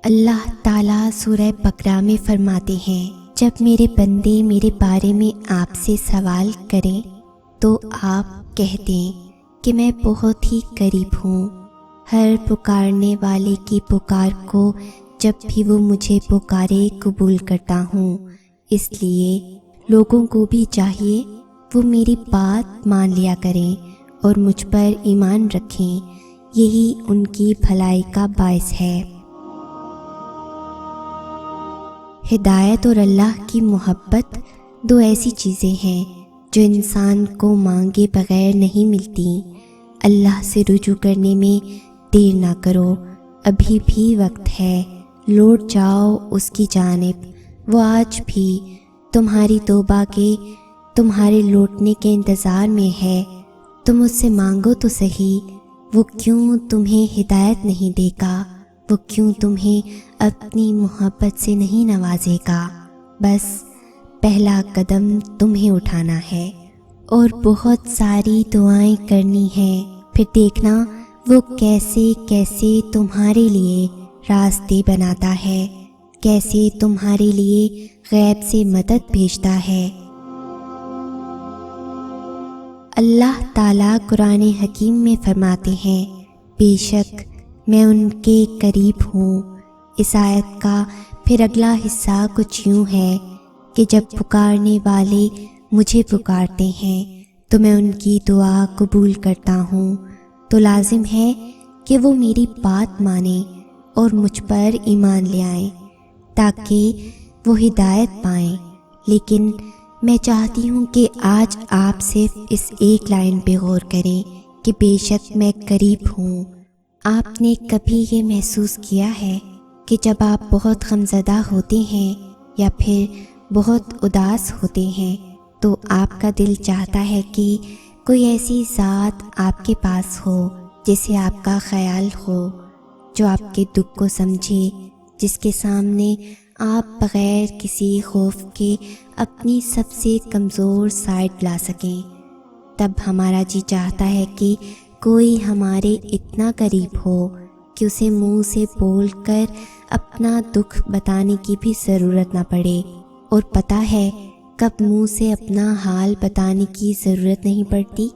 اللہ تعالیٰ سورہ بقرہ میں فرماتے ہیں، جب میرے بندے میرے بارے میں آپ سے سوال کریں تو آپ کہہ دیں کہ میں بہت ہی قریب ہوں، ہر پکارنے والے کی پکار کو جب بھی وہ مجھے پکارے قبول کرتا ہوں۔ اس لیے لوگوں کو بھی چاہیے وہ میری بات مان لیا کریں اور مجھ پر ایمان رکھیں، یہی ان کی بھلائی کا باعث ہے۔ ہدایت اور اللہ کی محبت دو ایسی چیزیں ہیں جو انسان کو مانگے بغیر نہیں ملتی۔ اللہ سے رجوع کرنے میں دیر نہ کرو، ابھی بھی وقت ہے، لوٹ جاؤ اس کی جانب، وہ آج بھی تمہاری توبہ کے، تمہارے لوٹنے کے انتظار میں ہے۔ تم اس سے مانگو تو صحیح، وہ کیوں تمہیں ہدایت نہیں دے گا، وہ کیوں تمہیں اپنی محبت سے نہیں نوازے گا۔ بس پہلا قدم تمہیں اٹھانا ہے اور بہت ساری دعائیں کرنی ہیں، پھر دیکھنا وہ کیسے کیسے تمہارے لیے راستے بناتا ہے، کیسے تمہارے لیے غیب سے مدد بھیجتا ہے۔ اللہ تعالیٰ قرآن حکیم میں فرماتے ہیں، بے شک میں ان کے قریب ہوں۔ اس آیت کا پھر اگلا حصہ کچھ یوں ہے کہ جب پکارنے والے مجھے پکارتے ہیں تو میں ان کی دعا قبول کرتا ہوں، تو لازم ہے کہ وہ میری بات مانیں اور مجھ پر ایمان لے آئیں تاکہ وہ ہدایت پائیں۔ لیکن میں چاہتی ہوں کہ آج آپ صرف اس ایک لائن پہ غور کریں کہ بے شک میں قریب ہوں۔ آپ نے کبھی یہ محسوس کیا ہے کہ جب آپ بہت غمزدہ ہوتے ہیں یا پھر بہت اداس ہوتے ہیں تو آپ کا دل چاہتا ہے کہ کوئی ایسی ذات آپ کے پاس ہو جسے آپ کا خیال ہو، جو آپ کے دکھ کو سمجھے، جس کے سامنے آپ بغیر کسی خوف کے اپنی سب سے کمزور سائڈ لا سکیں۔ تب ہمارا جی چاہتا ہے کہ کوئی ہمارے اتنا قریب ہو کہ اسے منہ سے بول کر اپنا دکھ بتانے کی بھی ضرورت نہ پڑے، اور پتہ ہے کب منہ سے اپنا حال بتانے کی ضرورت نہیں پڑتی؟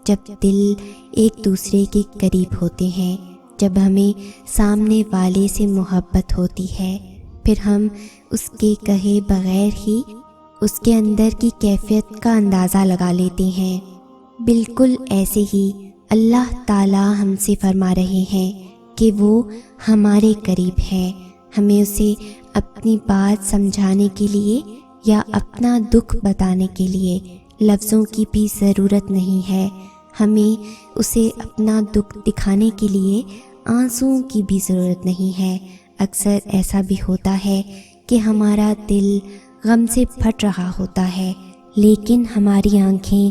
جب دل ایک دوسرے کے قریب ہوتے ہیں، جب ہمیں سامنے والے سے محبت ہوتی ہے، پھر ہم اس کے کہے بغیر ہی اس کے اندر کی کیفیت کا اندازہ لگا لیتے ہیں۔ بالکل ایسے ہی اللہ تعالیٰ ہم سے فرما رہے ہیں کہ وہ ہمارے قریب ہے، ہمیں اسے اپنی بات سمجھانے کے لیے یا اپنا دکھ بتانے کے لیے لفظوں کی بھی ضرورت نہیں ہے، ہمیں اسے اپنا دکھ دکھانے کے لیے آنسوؤں کی بھی ضرورت نہیں ہے۔ اکثر ایسا بھی ہوتا ہے کہ ہمارا دل غم سے پھٹ رہا ہوتا ہے، لیکن ہماری آنکھیں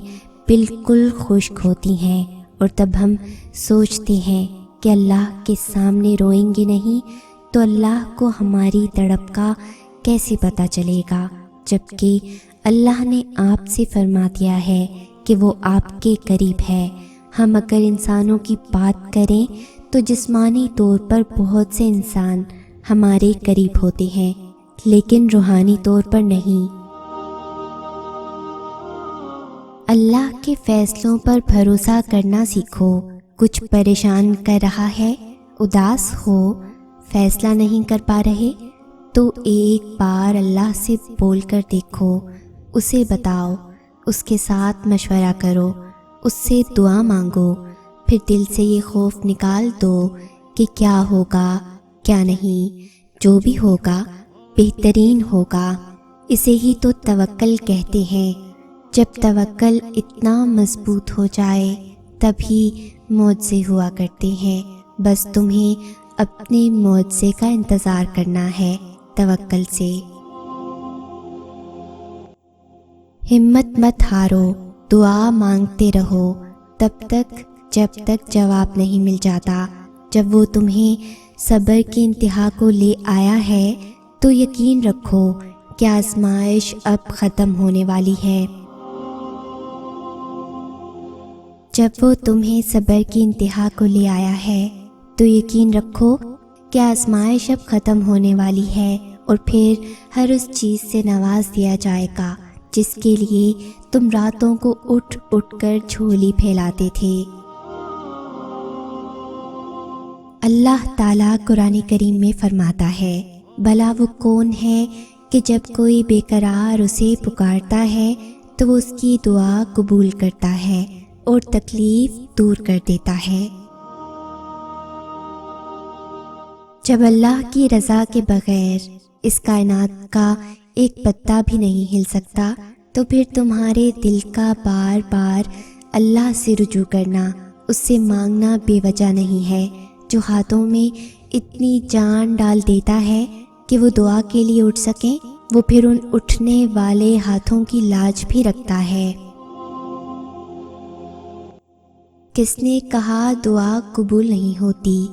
بالکل خشک ہوتی ہیں، اور تب ہم سوچتے ہیں کہ اللہ کے سامنے روئیں گے نہیں تو اللہ کو ہماری تڑپ کا کیسے پتہ چلے گا، جبکہ اللہ نے آپ سے فرما دیا ہے کہ وہ آپ کے قریب ہے۔ ہم اگر انسانوں کی بات کریں تو جسمانی طور پر بہت سے انسان ہمارے قریب ہوتے ہیں، لیکن روحانی طور پر نہیں۔ اللہ کے فیصلوں پر بھروسہ کرنا سیکھو۔ کچھ پریشان کر رہا ہے، اداس ہو، فیصلہ نہیں کر پا رہے تو ایک بار اللہ سے بول کر دیکھو، اسے بتاؤ، اس کے ساتھ مشورہ کرو، اس سے دعا مانگو، پھر دل سے یہ خوف نکال دو کہ کیا ہوگا کیا نہیں، جو بھی ہوگا بہترین ہوگا۔ اسے ہی تو توکل کہتے ہیں۔ جب توکل اتنا مضبوط ہو جائے تبھی معجزے ہوا کرتے ہیں، بس تمہیں اپنے معجزے کا انتظار کرنا ہے توکل سے۔ ہمت مت ہارو، دعا مانگتے رہو تب تک جب تک جواب نہیں مل جاتا۔ جب وہ تمہیں صبر کی انتہا کو لے آیا ہے تو یقین رکھو کہ آزمائش اب ختم ہونے والی ہے۔ جب وہ تمہیں صبر کی انتہا کو لے آیا ہے تو یقین رکھو کہ آزمائش اب ختم ہونے والی ہے اور پھر ہر اس چیز سے نواز دیا جائے گا جس کے لیے تم راتوں کو اٹھ اٹھ کر جھولی پھیلاتے تھے۔ اللہ تعالیٰ قرآن کریم میں فرماتا ہے، بھلا وہ کون ہے کہ جب کوئی بے قرار اسے پکارتا ہے تو وہ اس کی دعا قبول کرتا ہے اور تکلیف دور کر دیتا ہے۔ جب اللہ کی رضا کے بغیر اس کائنات کا ایک پتا بھی نہیں ہل سکتا تو پھر تمہارے دل کا بار بار اللہ سے رجوع کرنا، اس سے مانگنا بے وجہ نہیں ہے، جو ہاتھوں میں اتنی جان ڈال دیتا ہے کہ وہ دعا کے لیے اٹھ سکیں، وہ پھر ان اٹھنے والے ہاتھوں کی لاج بھی رکھتا ہے۔ کس نے کہا دعا قبول نہیں ہوتی؟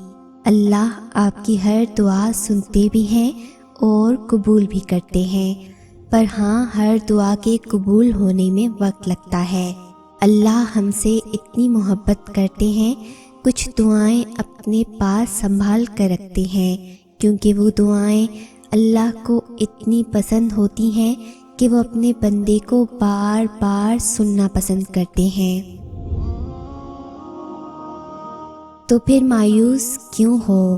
اللہ آپ کی ہر دعا سنتے بھی ہیں اور قبول بھی کرتے ہیں، پر ہاں ہر دعا کے قبول ہونے میں وقت لگتا ہے۔ اللہ ہم سے اتنی محبت کرتے ہیں، کچھ دعائیں اپنے پاس سنبھال کر رکھتے ہیں کیونکہ وہ دعائیں اللہ کو اتنی پسند ہوتی ہیں کہ وہ اپنے بندے کو بار بار سننا پسند کرتے ہیں۔ تو پھر مایوس کیوں ہو؟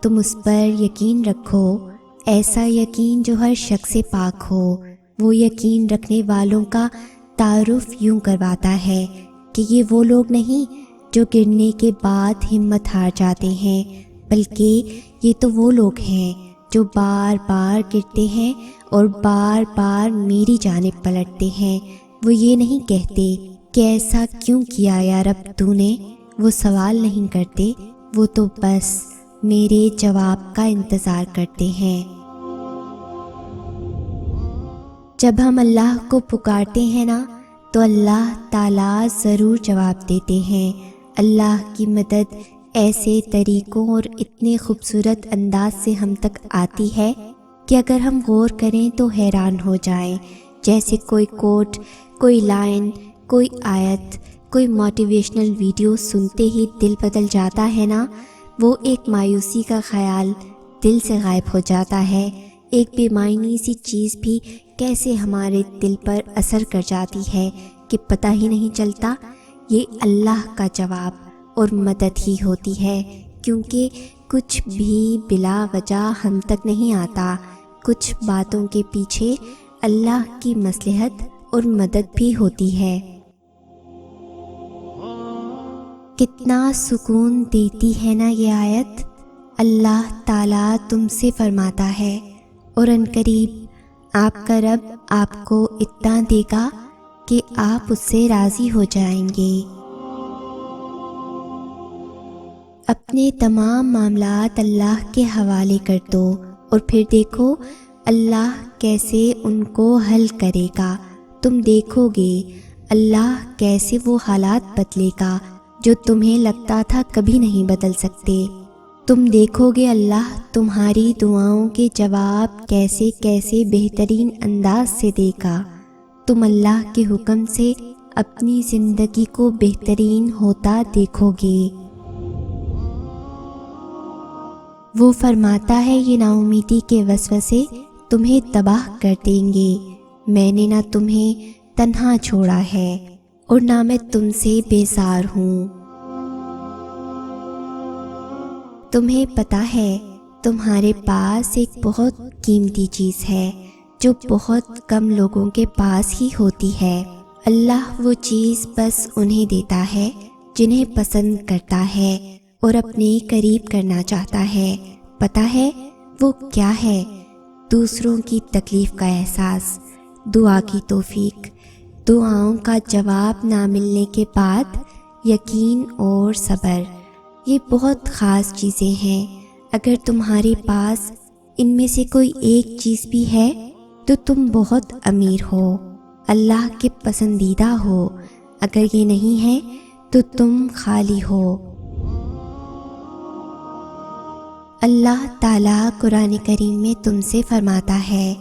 تم اس پر یقین رکھو، ایسا یقین جو ہر شخص سے پاک ہو۔ وہ یقین رکھنے والوں کا تعارف یوں کرواتا ہے کہ یہ وہ لوگ نہیں جو گرنے کے بعد ہمت ہار جاتے ہیں، بلکہ یہ تو وہ لوگ ہیں جو بار بار گرتے ہیں اور بار بار میری جانب پلٹتے ہیں۔ وہ یہ نہیں کہتے کہ ایسا کیوں کیا یا رب تو نے، وہ سوال نہیں کرتے، وہ تو بس میرے جواب کا انتظار کرتے ہیں۔ جب ہم اللہ کو پکارتے ہیں نا تو اللہ تعالیٰ ضرور جواب دیتے ہیں۔ اللہ کی مدد ایسے طریقوں اور اتنے خوبصورت انداز سے ہم تک آتی ہے کہ اگر ہم غور کریں تو حیران ہو جائیں، جیسے کوئی کوٹ، کوئی لائن، کوئی آیت، کوئی موٹیویشنل ویڈیو سنتے ہی دل بدل جاتا ہے نا، وہ ایک مایوسی کا خیال دل سے غائب ہو جاتا ہے۔ ایک بے معنی سی چیز بھی کیسے ہمارے دل پر اثر کر جاتی ہے کہ پتہ ہی نہیں چلتا۔ یہ اللہ کا جواب اور مدد ہی ہوتی ہے، کیونکہ کچھ بھی بلا وجہ ہم تک نہیں آتا، کچھ باتوں کے پیچھے اللہ کی مصلحت اور مدد بھی ہوتی ہے۔ کتنا سکون دیتی ہے نا یہ آیت۔ اللہ تعالیٰ تم سے فرماتا ہے اور عنقریب آپ کا رب آپ کو اتنا دے گا کہ آپ اس سے راضی ہو جائیں گے۔ اپنے تمام معاملات اللہ کے حوالے کر دو اور پھر دیکھو اللہ کیسے ان کو حل کرے گا۔ تم دیکھو گے اللہ کیسے وہ حالات بدلے گا جو تمہیں لگتا تھا کبھی نہیں بدل سکتے۔ تم دیکھو گے اللہ تمہاری دعاؤں کے جواب کیسے کیسے بہترین انداز سے دے گا۔ تم اللہ کے حکم سے اپنی زندگی کو بہترین ہوتا دیکھو گے۔ وہ فرماتا ہے یہ نا امیدی کے وسوسے تمہیں تباہ کر دیں گے۔ میں نے نہ تمہیں تنہا چھوڑا ہے اور نہ میں تم سے بیزار ہوں۔ تمہیں پتہ ہے تمہارے پاس ایک بہت قیمتی چیز ہے جو بہت کم لوگوں کے پاس ہی ہوتی ہے۔ اللہ وہ چیز بس انہیں دیتا ہے جنہیں پسند کرتا ہے اور اپنے قریب کرنا چاہتا ہے۔ پتہ ہے وہ کیا ہے؟ دوسروں کی تکلیف کا احساس، دعا کی توفیق، دعاؤں کا جواب نہ ملنے کے بعد یقین اور صبر۔ یہ بہت خاص چیزیں ہیں۔ اگر تمہارے پاس ان میں سے کوئی ایک چیز بھی ہے تو تم بہت امیر ہو، اللہ کے پسندیدہ ہو۔ اگر یہ نہیں ہے تو تم خالی ہو۔ اللہ تعالیٰ قرآن کریم میں تم سے فرماتا ہے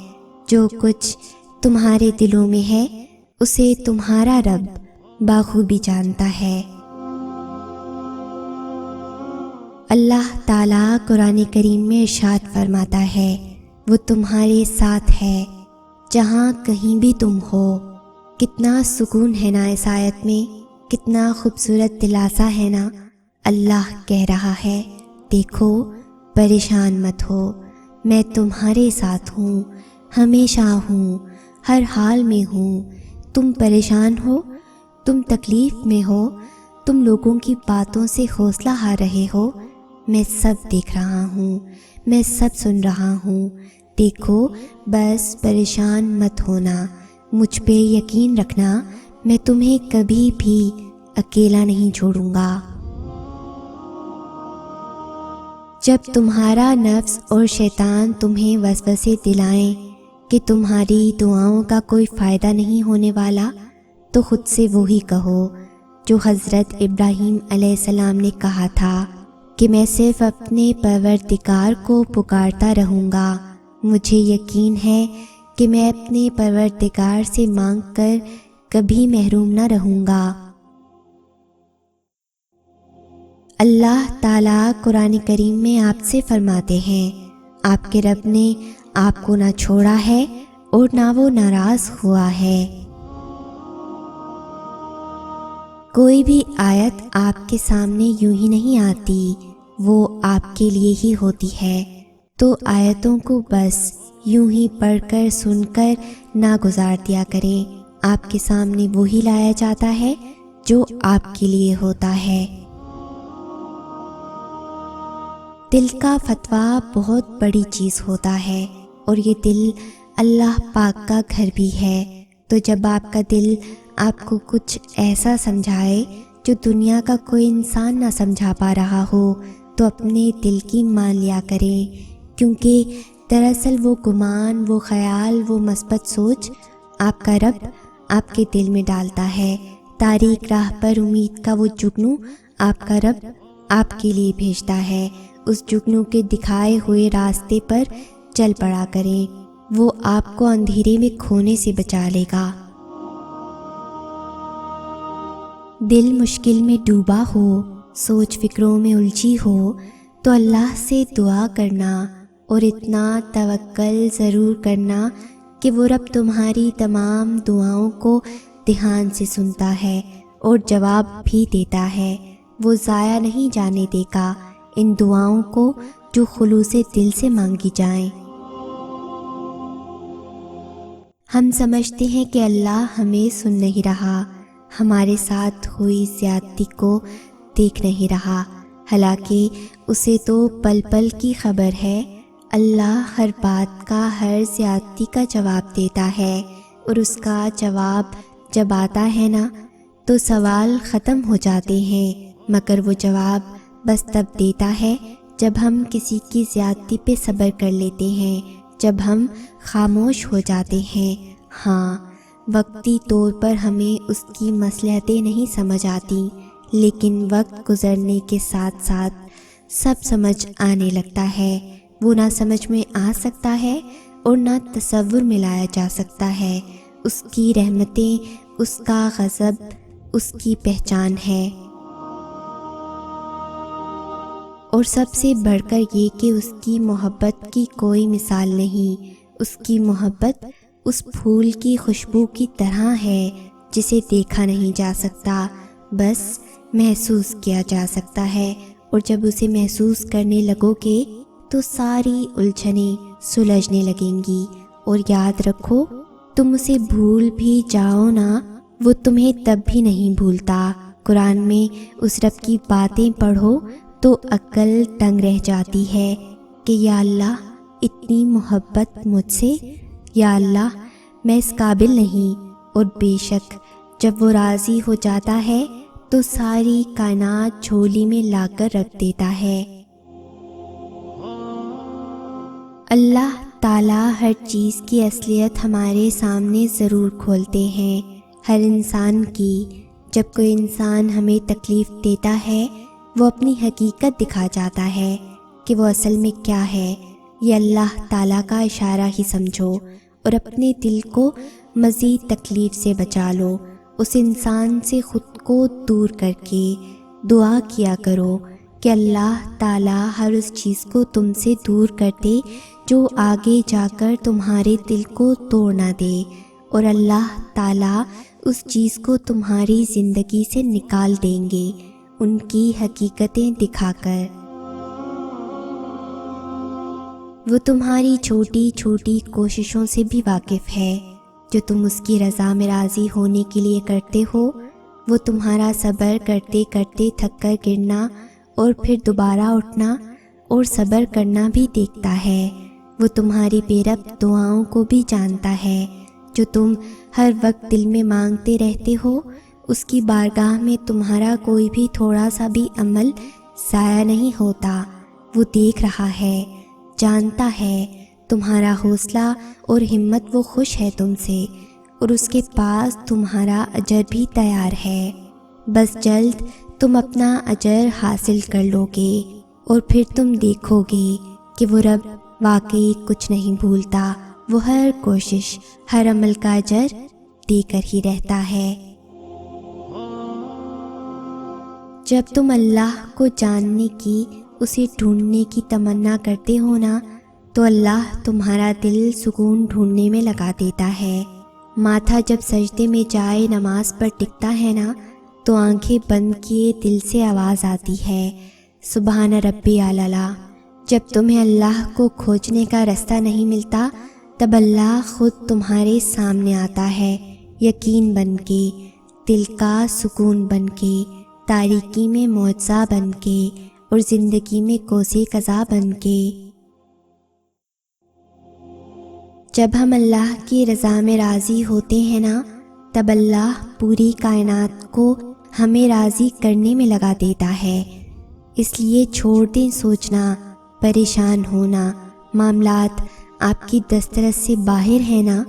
جو کچھ تمہارے دلوں میں ہے اسے تمہارا رب بخوبی جانتا ہے۔ اللہ تعالیٰ قرآن کریم میں ارشاد فرماتا ہے، وہ تمہارے ساتھ ہے جہاں کہیں بھی تم ہو۔ کتنا سکون ہے نا اس آیت میں، کتنا خوبصورت دلاسا ہے نا۔ اللہ کہہ رہا ہے، دیکھو پریشان مت ہو، میں تمہارے ساتھ ہوں، ہمیشہ ہوں، ہر حال میں ہوں۔ تم پریشان ہو، تم تکلیف میں ہو، تم لوگوں کی باتوں سے حوصلہ ہار رہے ہو، میں سب دیکھ رہا ہوں، میں سب سن رہا ہوں۔ دیکھو بس پریشان مت ہونا، مجھ پہ یقین رکھنا، میں تمہیں کبھی بھی اکیلا نہیں چھوڑوں گا۔ جب تمہارا نفس اور شیطان تمہیں وسوسے دلائیں کہ تمہاری دعاؤں کا کوئی فائدہ نہیں ہونے والا، تو خود سے وہی کہو جو حضرت ابراہیم علیہ السلام نے کہا تھا کہ میں صرف اپنے پروردگار کو پکارتا رہوں گا، مجھے یقین ہے کہ میں اپنے پروردگار سے مانگ کر کبھی محروم نہ رہوں گا۔ اللہ تعالیٰ قرآن کریم میں آپ سے فرماتے ہیں، آپ کے رب نے آپ کو نہ چھوڑا ہے اور نہ وہ ناراض ہوا ہے۔ کوئی بھی آیت آپ کے سامنے یوں ہی نہیں آتی، وہ آپ کے لیے ہی ہوتی ہے، تو آیتوں کو بس یوں ہی پڑھ کر سن کر نہ گزار دیا کریں۔ آپ کے سامنے وہی لایا جاتا ہے جو آپ کے لیے ہوتا ہے۔ دل کا فتویٰ بہت بڑی چیز ہوتا ہے، اور یہ دل اللہ پاک کا گھر بھی ہے، تو جب آپ کا دل آپ کو کچھ ایسا سمجھائے جو دنیا کا کوئی انسان نہ سمجھا پا رہا ہو، تو اپنے دل کی مان لیا کریں، کیونکہ دراصل وہ گمان، وہ خیال، وہ مثبت سوچ آپ کا رب آپ کے دل میں ڈالتا ہے۔ تاریک راہ پر امید کا وہ جگنو آپ کا رب آپ کے لیے بھیجتا ہے۔ اس جگنو کے دکھائے ہوئے راستے پر چل پڑا کریں، وہ آپ کو اندھیرے میں کھونے سے بچا لے گا۔ دل مشکل میں ڈوبا ہو، سوچ فکروں میں الجھی ہو، تو اللہ سے دعا کرنا اور اتنا توکل ضرور کرنا کہ وہ رب تمہاری تمام دعاؤں کو دھیان سے سنتا ہے اور جواب بھی دیتا ہے۔ وہ ضائع نہیں جانے دے گا ان دعاؤں کو جو خلوص دل سے مانگی جائیں۔ ہم سمجھتے ہیں کہ اللہ ہمیں سن نہیں رہا، ہمارے ساتھ ہوئی زیادتی کو دیکھ نہیں رہا، حالانکہ اسے تو پل پل کی خبر ہے۔ اللہ ہر بات کا، ہر زیادتی کا جواب دیتا ہے، اور اس کا جواب جب آتا ہے نا تو سوال ختم ہو جاتے ہیں، مگر وہ جواب بس تب دیتا ہے جب ہم کسی کی زیادتی پہ صبر کر لیتے ہیں، جب ہم خاموش ہو جاتے ہیں۔ ہاں، وقتی طور پر ہمیں اس کی مصلحتیں نہیں سمجھ آتی، لیکن وقت گزرنے کے ساتھ ساتھ سب سمجھ آنے لگتا ہے۔ وہ نہ سمجھ میں آ سکتا ہے اور نہ تصور میں لایا جا سکتا ہے۔ اس کی رحمتیں، اس کا غضب اس کی پہچان ہے، اور سب سے بڑھ کر یہ کہ اس کی محبت کی کوئی مثال نہیں۔ اس کی محبت اس پھول کی خوشبو کی طرح ہے جسے دیکھا نہیں جا سکتا، بس محسوس کیا جا سکتا ہے، اور جب اسے محسوس کرنے لگو گے تو ساری الجھنیں سلجھنے لگیں گی۔ اور یاد رکھو، تم اسے بھول بھی جاؤ نا، وہ تمہیں تب بھی نہیں بھولتا۔ قرآن میں اس رب کی باتیں پڑھو تو عقل دنگ رہ جاتی ہے کہ یا اللہ اتنی محبت مجھ سے، یا اللہ میں اس قابل نہیں۔ اور بے شک جب وہ راضی ہو جاتا ہے تو ساری کائنات جھولی میں لا کر رکھ دیتا ہے۔ اللہ تعالیٰ ہر چیز کی اصلیت ہمارے سامنے ضرور کھولتے ہیں، ہر انسان کی۔ جب کوئی انسان ہمیں تکلیف دیتا ہے، وہ اپنی حقیقت دکھا جاتا ہے کہ وہ اصل میں کیا ہے۔ یہ اللہ تعالیٰ کا اشارہ ہی سمجھو، اور اپنے دل کو مزید تکلیف سے بچا لو۔ اس انسان سے خود کو دور کر کے دعا کیا کرو کہ کہ اللہ تعالیٰ ہر اس چیز کو تم سے دور کر دے جو آگے جا کر تمہارے دل کو توڑ نہ دے، اور اللہ تعالیٰ اس چیز کو تمہاری زندگی سے نکال دیں گے ان کی حقیقتیں دکھا کر۔ وہ تمہاری چھوٹی چھوٹی کوششوں سے بھی واقف ہے جو تم اس کی رضا میں راضی ہونے کے لیے کرتے ہو۔ وہ تمہارا صبر کرتے کرتے تھک کر گرنا اور پھر دوبارہ اٹھنا اور صبر کرنا بھی دیکھتا ہے۔ وہ تمہاری بے ربط دعاؤں کو بھی جانتا ہے جو تم ہر وقت دل میں مانگتے رہتے ہو۔ اس کی بارگاہ میں تمہارا کوئی بھی تھوڑا سا بھی عمل ضائع نہیں ہوتا۔ وہ دیکھ رہا ہے، جانتا ہے تمہارا حوصلہ اور ہمت۔ وہ خوش ہے تم سے اور اس کے پاس تمہارا اجر بھی تیار ہے۔ بس جلد تم اپنا اجر حاصل کر لو گے اور پھر تم دیکھو گے کہ وہ رب واقعی کچھ نہیں بھولتا۔ وہ ہر کوشش، ہر عمل کا اجر دے کر ہی رہتا ہے۔ جب تم اللہ کو جاننے کی، اسے ڈھونڈنے کی تمنا کرتے ہو نا، تو اللہ تمہارا دل سکون ڈھونڈنے میں لگا دیتا ہے۔ ماتھا جب سجدے میں جائے نماز پر ٹکتا ہے نا، تو آنکھیں بند کیے دل سے آواز آتی ہے، سبحان ربی اعلیٰ۔ جب تمہیں اللہ کو کھوجنے کا رستہ نہیں ملتا، تب اللہ خود تمہارے سامنے آتا ہے، یقین بن کے، دل کا سکون بن کے، تاریکی میں معجزہ بن کے، اور زندگی میں کوسے قضا بن کے۔ جب ہم اللہ کی رضا میں راضی ہوتے ہیں نا، تب اللہ پوری کائنات کو ہمیں راضی کرنے میں لگا دیتا ہے۔ اس لیے چھوڑ دیں سوچنا، پریشان ہونا۔ معاملات آپ کی دسترس سے باہر ہے نا،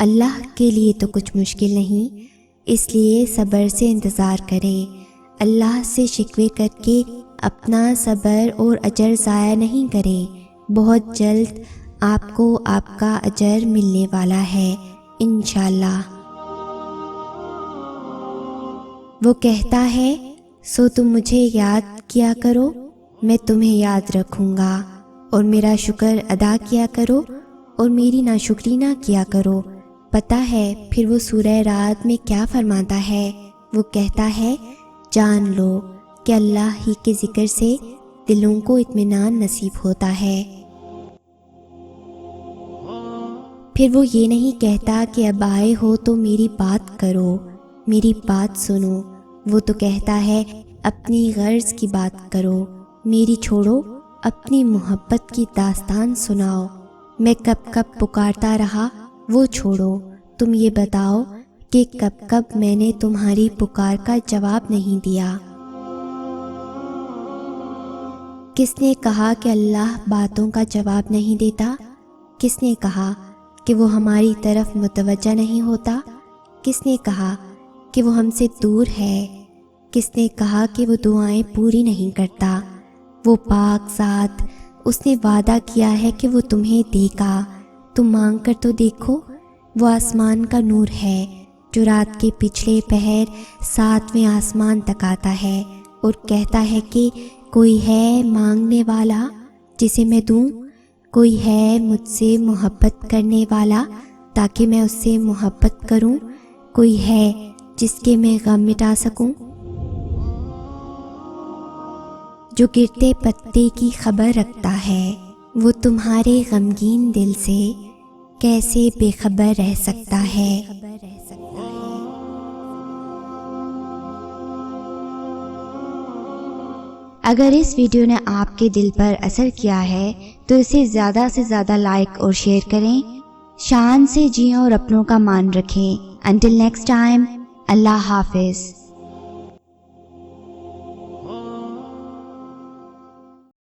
اللہ کے لیے تو کچھ مشکل نہیں، اس لیے صبر سے انتظار کریں۔ اللہ سے شکوے کر کے اپنا صبر اور اجر ضائع نہیں کریں۔ بہت جلد آپ کو آپ کا اجر ملنے والا ہے انشاءاللہ۔ وہ کہتا ہے، سو تم مجھے یاد کیا کرو، میں تمہیں یاد رکھوں گا، اور میرا شکر ادا کیا کرو اور میری ناشکری نہ کیا کرو۔ پتہ ہے پھر وہ سورہ رعد میں کیا فرماتا ہے؟ وہ کہتا ہے، جان لو کہ اللہ ہی کے ذکر سے دلوں کو اطمینان نصیب ہوتا ہے۔ پھر وہ یہ نہیں کہتا کہ اب آئے ہو تو میری بات کرو، میری بات سنو۔ وہ تو کہتا ہے، اپنی غرض کی بات کرو، میری چھوڑو، اپنی محبت کی داستان سناؤ۔ میں کب کب پکارتا رہا، وہ چھوڑو۔ تم یہ بتاؤ کہ کب کب میں نے تمہاری پکار کا جواب نہیں دیا۔ کس نے کہا کہ اللہ باتوں کا جواب نہیں دیتا؟ کس نے کہا کہ وہ ہماری طرف متوجہ نہیں ہوتا؟ کس نے کہا کہ وہ ہم سے دور ہے؟ کس نے کہا کہ وہ دعائیں پوری نہیں کرتا؟ وہ پاک ذات، اس نے وعدہ کیا ہے کہ وہ تمہیں دے گا۔ تم مانگ کر تو دیکھو۔ وہ آسمان کا نور ہے جو رات کے پچھلے پہر 7ویں آسمان تک آتا ہے اور کہتا ہے کہ کوئی ہے مانگنے والا جسے میں دوں، کوئی ہے مجھ سے محبت کرنے والا تاکہ میں اس سے محبت کروں، کوئی ہے جس کے میں غم مٹا سکوں۔ جو گرتے پتے کی خبر رکھتا ہے، وہ تمہارے غمگین دل سے کیسے بے خبر رہ سکتا ہے؟ اگر اس ویڈیو نے آپ کے دل پر اثر کیا ہے تو اسے زیادہ سے زیادہ لائک اور شیئر کریں۔ شان سے جئیں اور اپنوں کا مان رکھیں۔ انٹل نیکسٹ ٹائم، اللہ حافظ۔